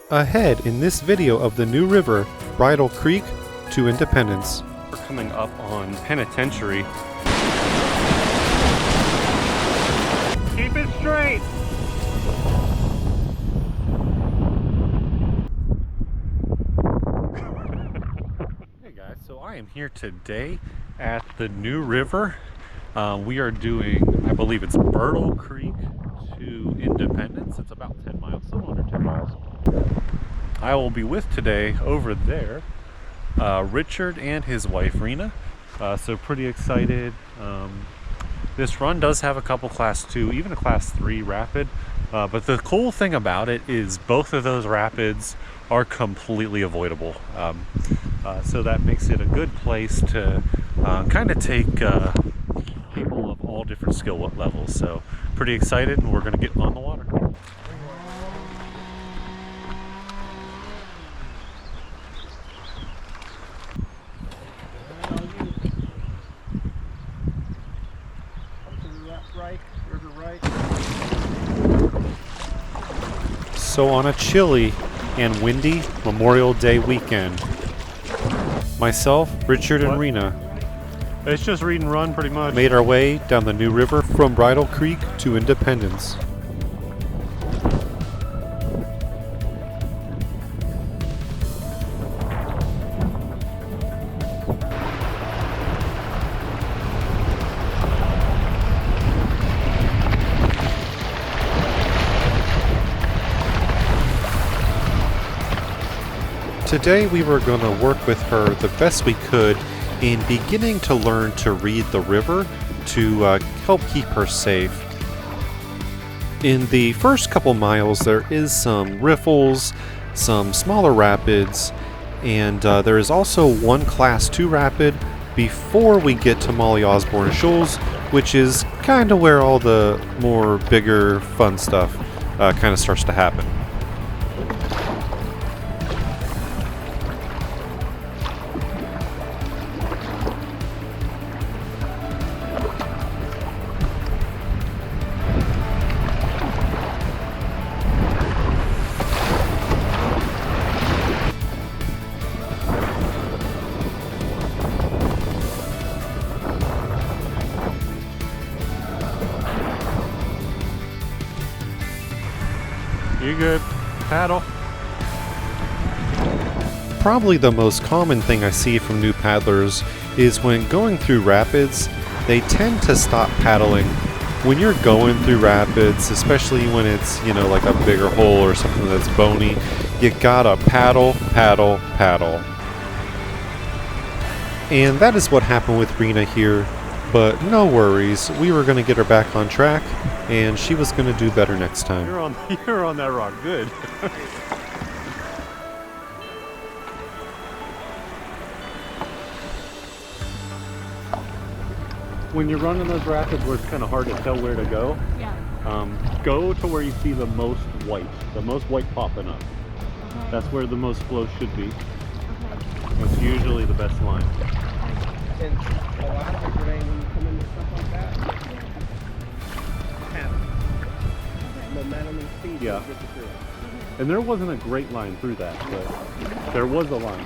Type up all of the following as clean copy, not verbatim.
Ahead in this video of the new river, Bridle Creek to Independence. We're coming up on Penitentiary. Keep it straight! Hey guys, so I am here today at the new river. We are doing, I believe it's Bridle Creek to Independence. It's about 10 miles, somewhere under 10 miles. I will be with today over there Richard and his wife Rena, so pretty excited. This run does have a couple class 2, even a class 3 rapid, but the cool thing about it is both of those rapids are completely avoidable, so that makes it a good place to kind of take people of all different skill levels. So pretty excited, and we're going to get on the water. So on a chilly and windy Memorial Day weekend, myself, Richard, and Rena It's just read and run pretty much. made our way down the new river from Bridle Creek to Independence. Today we were going to work with her the best we could in beginning to learn to read the river to help keep her safe. In the first couple miles there is some riffles, some smaller rapids, and there is also one class 2 rapid before we get to Molly Osborne Shoals, which is kind of where all the more bigger fun stuff kind of starts to happen. You good? Paddle. Probably the most common thing I see from new paddlers is when going through rapids, they tend to stop paddling. When you're going through rapids, especially when it's, you know, like a bigger hole or something that's bony, you gotta paddle, paddle, paddle. And that is what happened with Rena here, but no worries, we were gonna get her back on track, and she was gonna do better next time. You're on that rock. Good. When you're running those rapids where it's kind of hard to tell where to go, go to where you see the most white popping up. Okay. That's where the most flow should be. It's usually the best line. And a lot of it, Renee, when you come into stuff like that, momentum and speed. Yeah. Get you through it. And there wasn't a great line through that, but there was a line.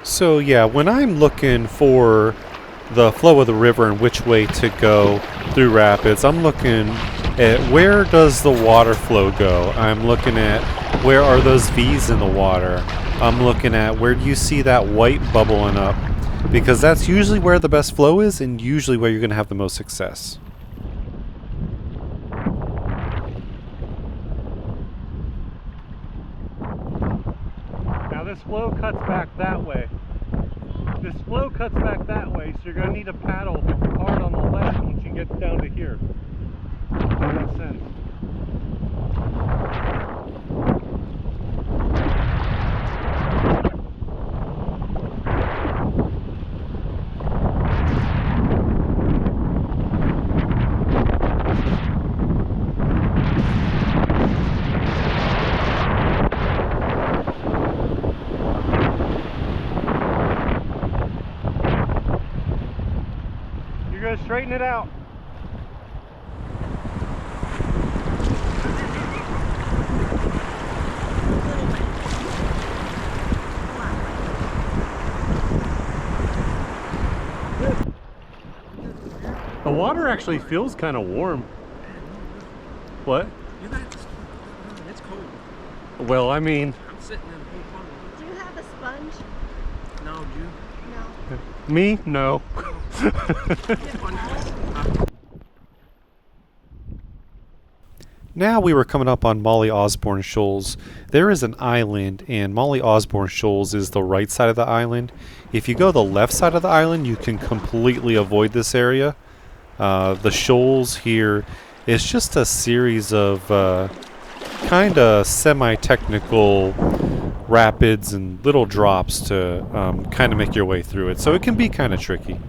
So yeah, when I'm looking for the flow of the river and which way to go through rapids, I'm looking at where does the water flow go. I'm looking at where are those V's in the water. I'm looking at where do you see that white bubbling up, because that's usually where the best flow is and usually where you're going to have the most success. Now this flow cuts back that way. So you're going to need to paddle hard on the left once you get down to here. That makes sense. you're gonna straighten it out. The water actually feels kind of warm. What? It's cold. Well, I mean, I'm sitting in the whole pond. Do you have a sponge? No, you. No. me? No. Now we were coming up on Molly Osborne Shoals. There is an island, and Molly Osborne Shoals is the right side of the island. If you go the left side of the island, you can completely avoid this area. The shoals here is just a series of kind of semi-technical rapids and little drops to kind of make your way through it. So it can be kind of tricky.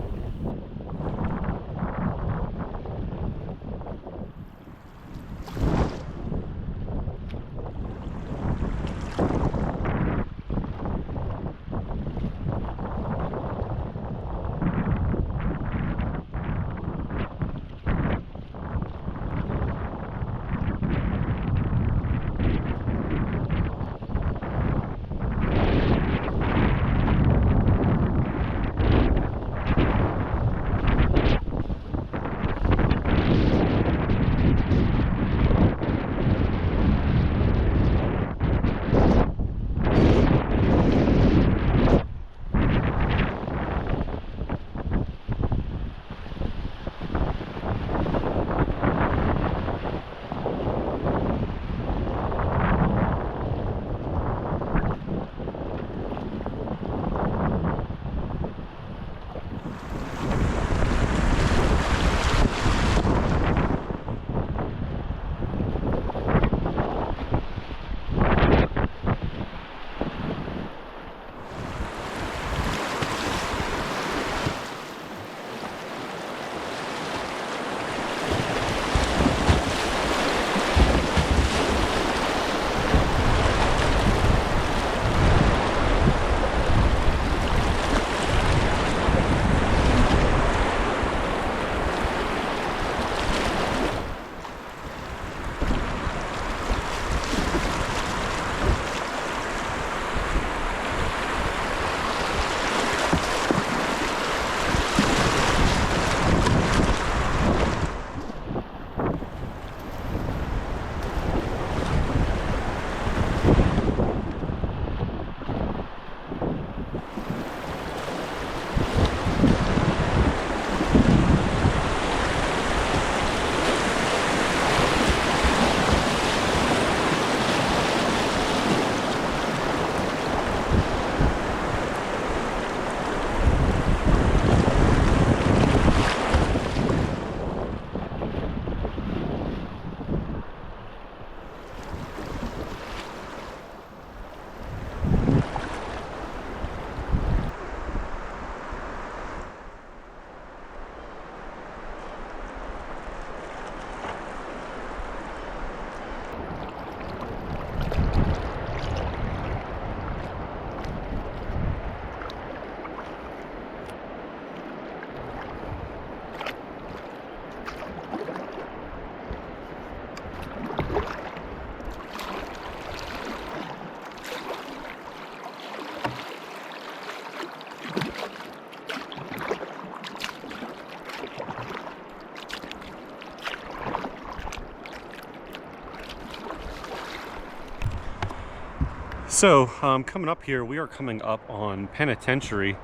So, coming up here, we are coming up on Penitentiary.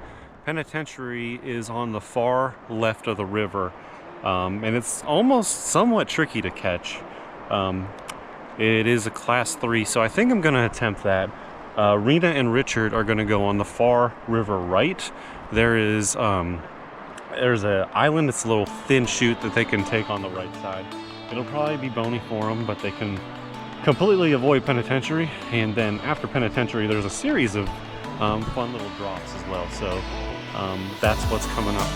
Penitentiary is on the far left of the river, and it's almost somewhat tricky to catch. It is a class 3, so I think I'm going to attempt that. Rena and Richard are going to go on the far river right. There's an island that's a little thin chute that they can take on the right side. It'll probably be bony for them, but they can completely avoid Penitentiary. And then after Penitentiary, there's a series of fun little drops as well. So that's what's coming up.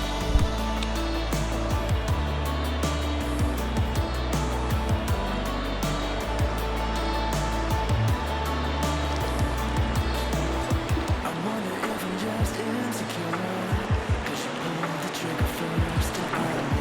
Wonder if I'm just insecure, 'cause you pulled the trigger first.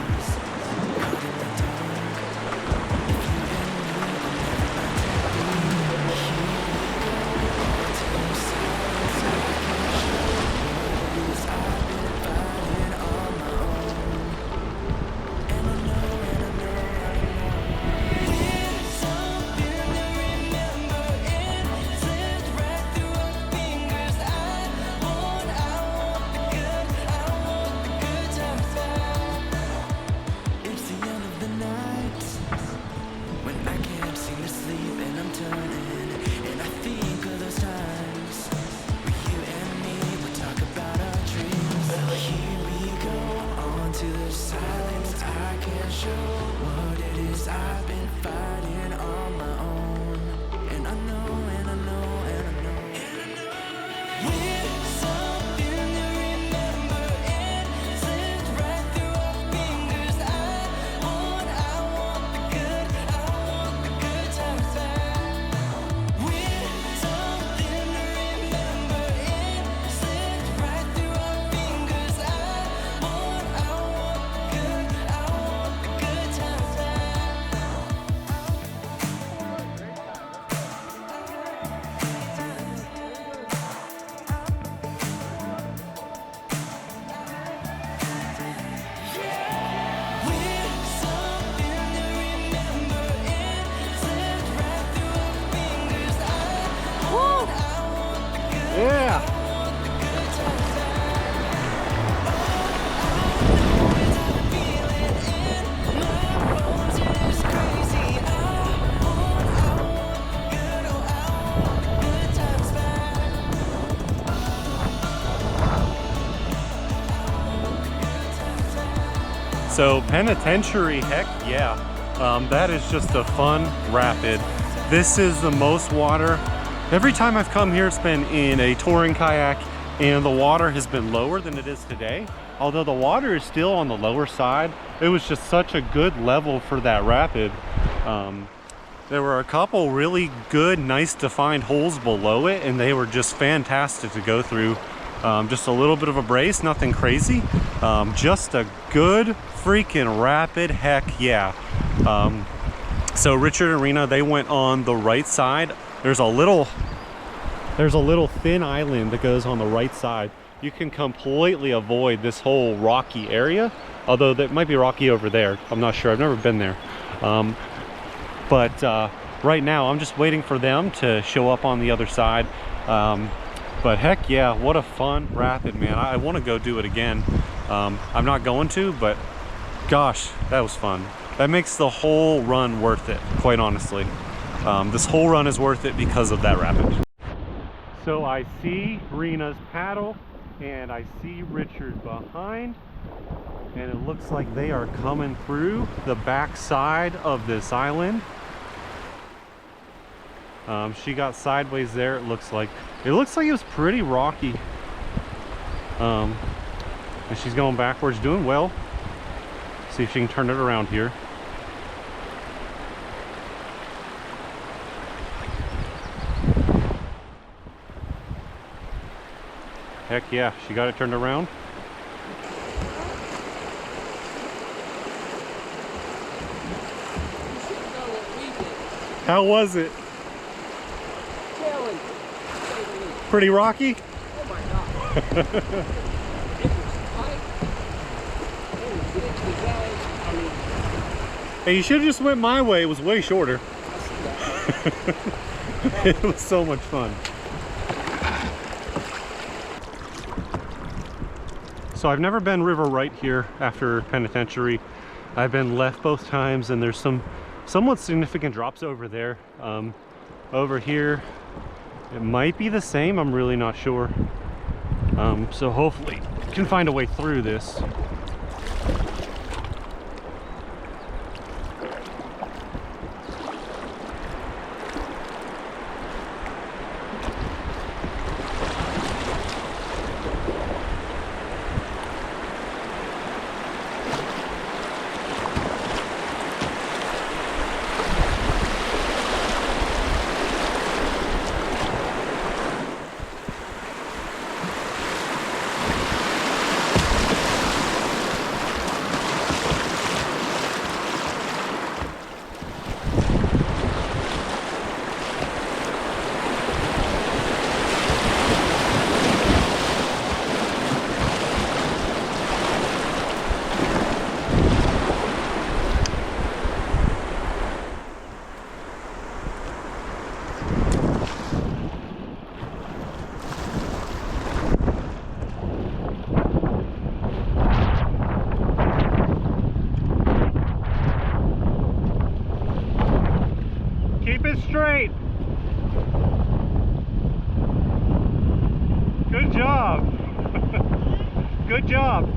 to the silence. I can't show what it is I've been fighting on my own. And I know, and I know, and I know. We're something to remember. It slips right through our fingers. I want the good, I want the good times back. We're something to remember. It slips right through our fingers. I want the good, I want the good times back. We're something to remember. It slips right through our fingers. I want the good, Yeah. good times back. Feeling in my bones, it is crazy. I want the good, oh, I want the good times back. So Penitentiary, heck yeah. That is just a fun rapid. This is the most water. Every time I've come here, it's been in a touring kayak, and the water has been lower than it is today. Although the water is still on the lower side, it was just such a good level for that rapid. There were a couple really good, nice defined holes below it, and they were just fantastic to go through. Just a little bit of a brace, nothing crazy. Just a good freaking rapid, heck yeah. So Richard and Rena, they went on the right side. There's a little thin island that goes on the right side. You can completely avoid this whole rocky area, although that might be rocky over there. I'm not sure, I've never been there. But right now I'm just waiting for them to show up on the other side. But heck yeah, what a fun rapid, man. I want to go do it again. I'm not going to, but gosh, that was fun. That makes the whole run worth it, quite honestly. This whole run is worth it because of that rapid. So I see Rena's paddle and I see Richard behind, and it looks like they are coming through the back side of this island. She got sideways there. It looks like it was pretty rocky. And she's going backwards, doing well. See if she can turn it around here. Heck yeah, she got it turned around. How was it? Challenge. Pretty rocky? Oh my God. It was tight. It was big, the guys, I mean, Hey, you should have just went my way. It was way shorter. I see that. It was so much fun. So I've never been river right here after Penitentiary. I've been left both times, and there's some somewhat significant drops over there. Over here, it might be the same. I'm really not sure. So hopefully I can find a way through this. Keep it straight. Good job. Good job.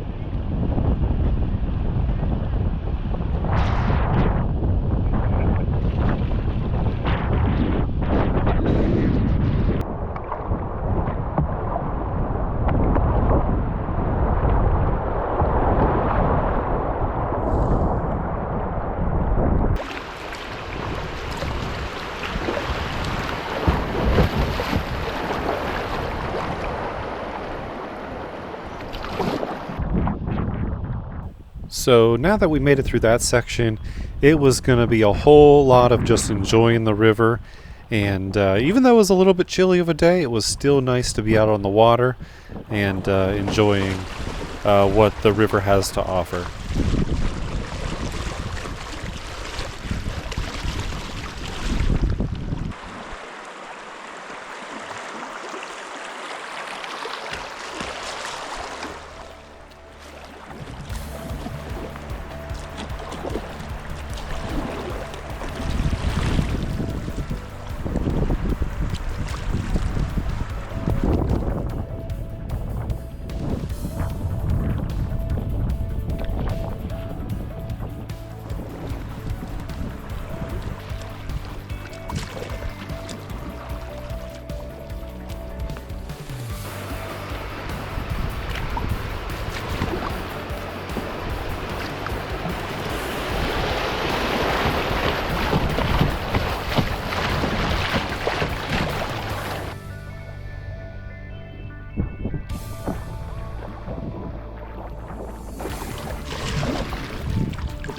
So now that we made it through that section, it was going to be a whole lot of just enjoying the river. And even though it was a little bit chilly of a day, it was still nice to be out on the water and enjoying what the river has to offer.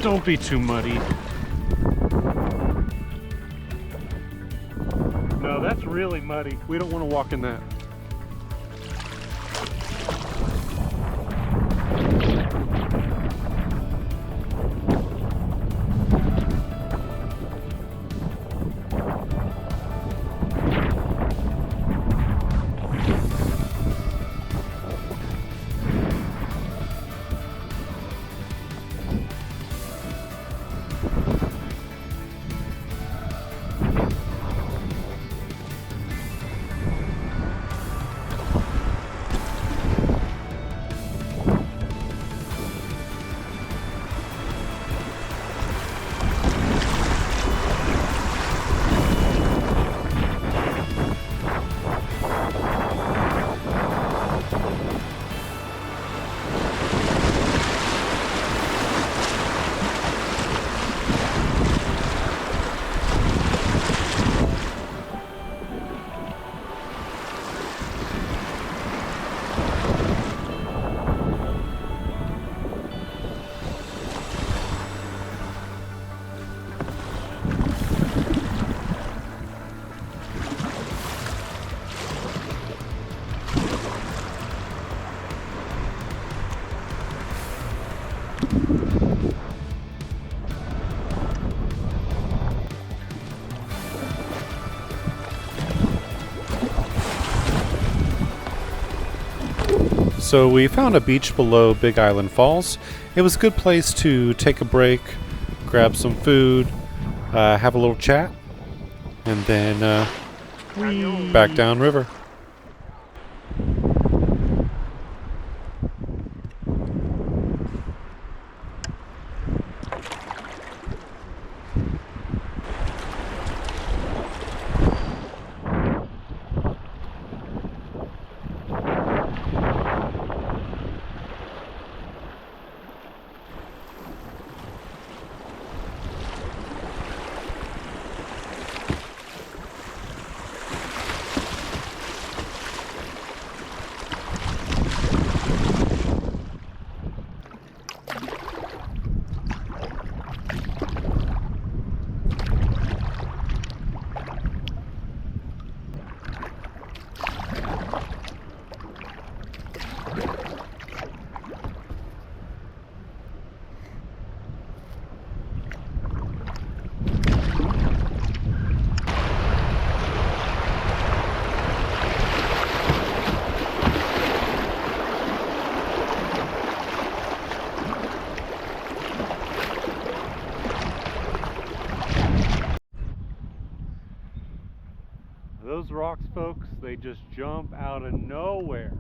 Don't be too muddy. No, that's really muddy. We don't want to walk in that. So we found a beach below Big Island Falls. It was a good place to take a break, grab some food, have a little chat, and then back downriver. Those rocks, folks, they just jump out of nowhere.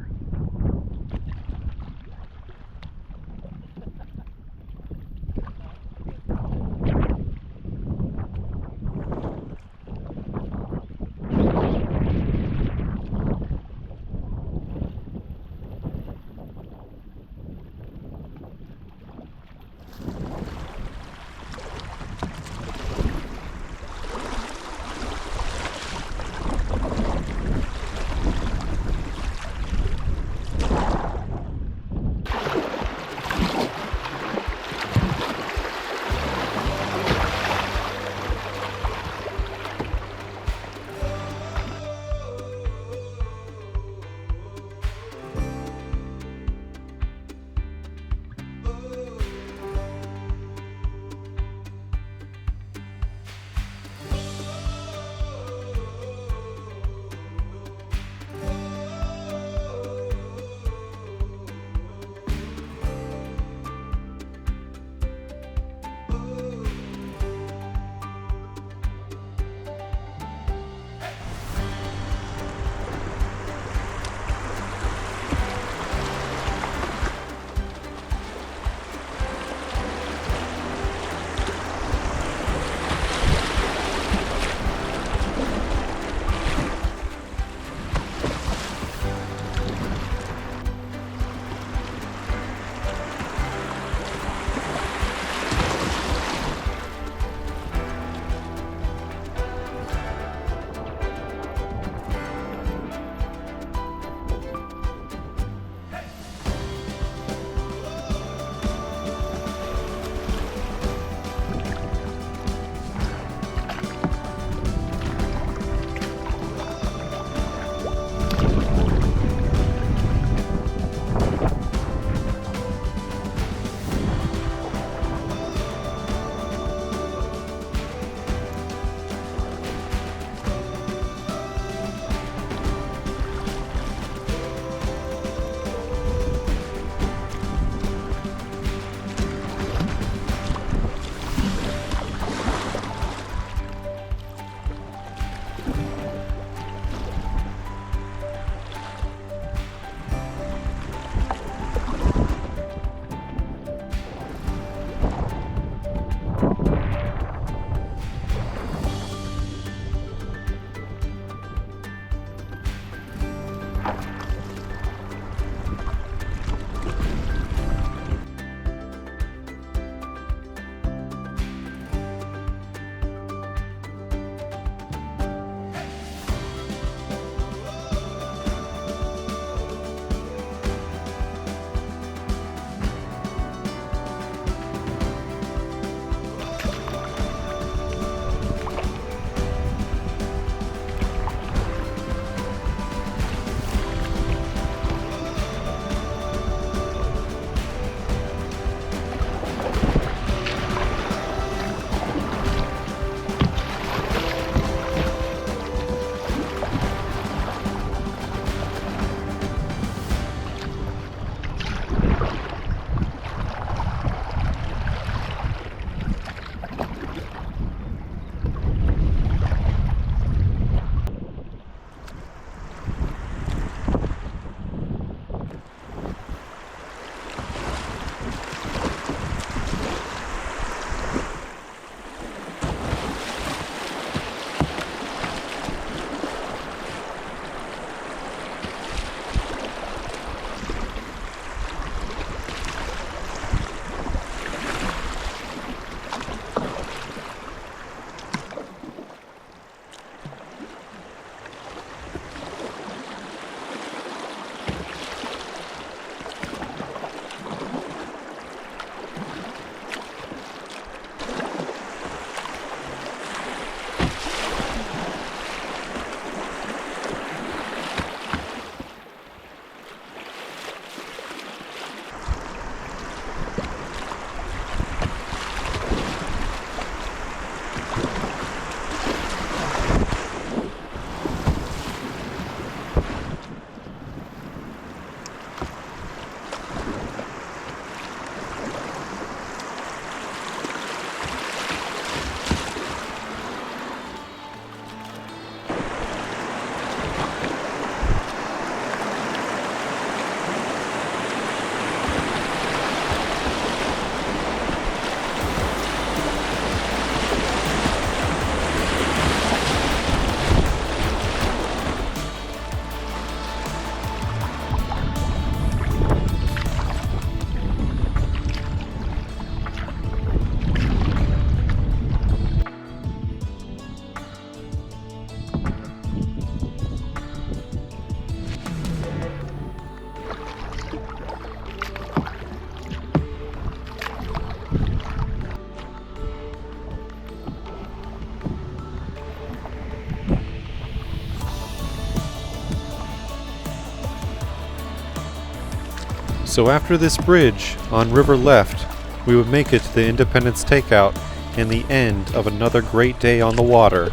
So after this bridge on River Left, we would make it to the Independence Takeout and the end of another great day on the water.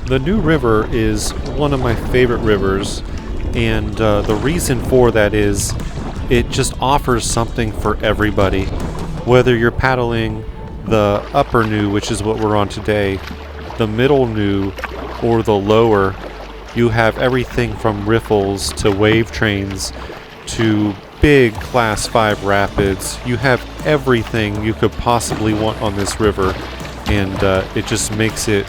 The New River is one of my favorite rivers, and the reason for that is it just offers something for everybody. Whether you're paddling the upper New, which is what we're on today, the middle New, or the lower, you have everything from riffles to wave trains to big Class 5 rapids. You have everything you could possibly want on this river, and it just makes it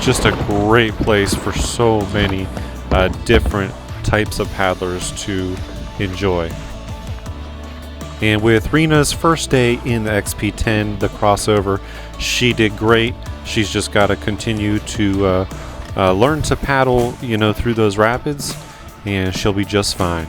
just a great place for so many different types of paddlers to enjoy. And with Rena's first day in the XP10, the crossover, she did great. She's just got to continue to learn to paddle, through those rapids, and she'll be just fine.